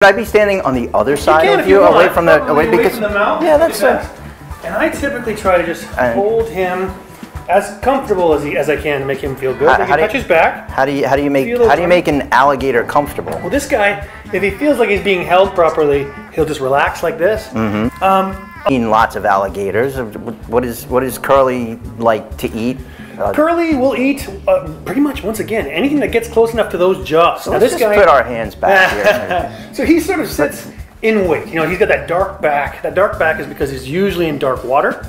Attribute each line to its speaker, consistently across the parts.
Speaker 1: Should I be standing on the other side of you, away from the
Speaker 2: away from the mouth?
Speaker 1: Yeah, that's
Speaker 2: and I typically try to just hold him as comfortable as I can to make him feel good. How touch his back.
Speaker 1: How do you make an alligator comfortable?
Speaker 2: Well, this guy, if he feels like he's being held properly, he'll just relax like this.
Speaker 1: Mm-hmm. I've seen lots of alligators. What is Curly like to eat?
Speaker 2: Curly will eat pretty much, once again, anything that gets close enough to those jaws.
Speaker 1: So now let's just put our hands back here.
Speaker 2: So he sort of sits in wait. You know, he's got that dark back. That dark back is because he's usually in dark water,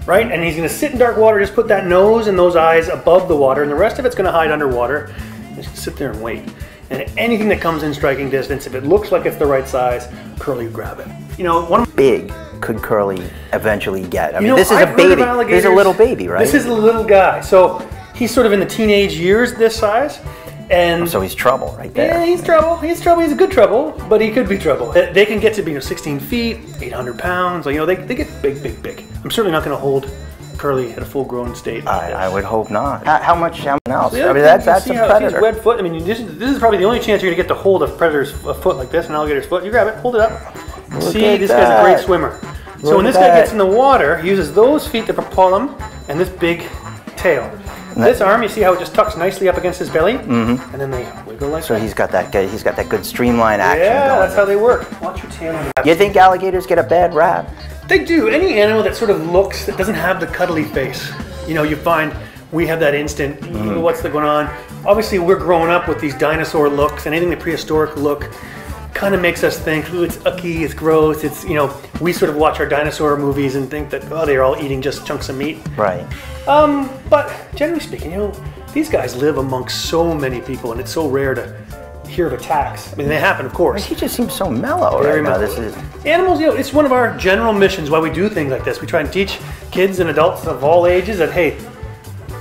Speaker 2: right? And he's going to sit in dark water, just put that nose and those eyes above the water, and the rest of it's going to hide underwater. Just sit there and wait. And anything that comes in striking distance, if it looks like it's the right size, Curly will grab it. You know, one
Speaker 1: big could Curly eventually get? I mean, this is a baby. This is a little baby, right?
Speaker 2: This is a little guy. So he's sort of in the teenage years, this size. And
Speaker 1: so he's trouble right there.
Speaker 2: Yeah, he's trouble. He's trouble. He's a good trouble, but he could be trouble. They can get to be 16 feet, 800 pounds. You know, they get big, big, big. I'm certainly not going to hold Curly at a full-grown state.
Speaker 1: I would hope not. How much else?
Speaker 2: So I mean, that's a predator. His web foot. I mean, this is probably the only chance you're going to get to hold a predator's foot like this, an alligator's foot. You grab it, hold it up. See, this guy's a great swimmer. So when this guy gets in the water, he uses those feet to propel him, and this big tail. This arm, you see how it just tucks nicely up against his belly, and then they wiggle like that.
Speaker 1: So he's got that good streamline action.
Speaker 2: Yeah, that's how they work. Watch your tail on the back.
Speaker 1: You think alligators get a bad rap?
Speaker 2: They do. Any animal that sort of looks, that doesn't have the cuddly face. You know, you find we have that instant, what's going on? Obviously, we're growing up with these dinosaur looks, and anything the prehistoric look kind of makes us think, ooh, it's ucky, it's gross, it's, you know, we sort of watch our dinosaur movies and think that, oh, they're all eating just chunks of meat.
Speaker 1: Right.
Speaker 2: But generally speaking, you know, these guys live amongst so many people, and it's so rare to hear of attacks. I mean, they happen, of course.
Speaker 1: He just seems so mellow right now.
Speaker 2: Animals, you know, it's one of our general missions why we do things like this. We try and teach kids and adults of all ages that, hey,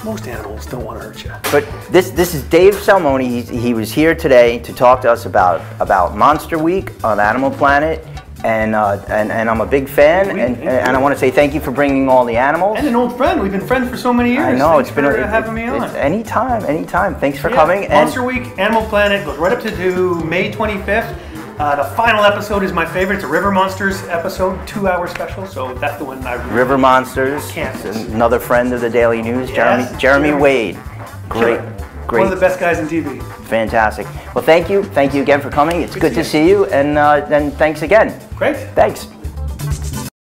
Speaker 2: most animals don't want to hurt you.
Speaker 1: But this is Dave Salmoni. He was here today to talk to us about Monster Week on Animal Planet, and I'm a big fan, and I want to say thank you for bringing all the animals.
Speaker 2: And an old friend. We've been friends for so many years.
Speaker 1: I know.
Speaker 2: Thanks for having me on.
Speaker 1: Anytime. Thanks for coming.
Speaker 2: Monster Week, Animal Planet goes right up to May 25th. The final episode is my favorite. It's a River Monsters episode, 2-hour special. So that's the one I really
Speaker 1: River Monsters. Another friend of the Daily News, Jeremy Wade. Great.
Speaker 2: One of the best guys in TV.
Speaker 1: Fantastic. Well, thank you again for coming. It's good to see you, and thanks again.
Speaker 2: Great.
Speaker 1: Thanks.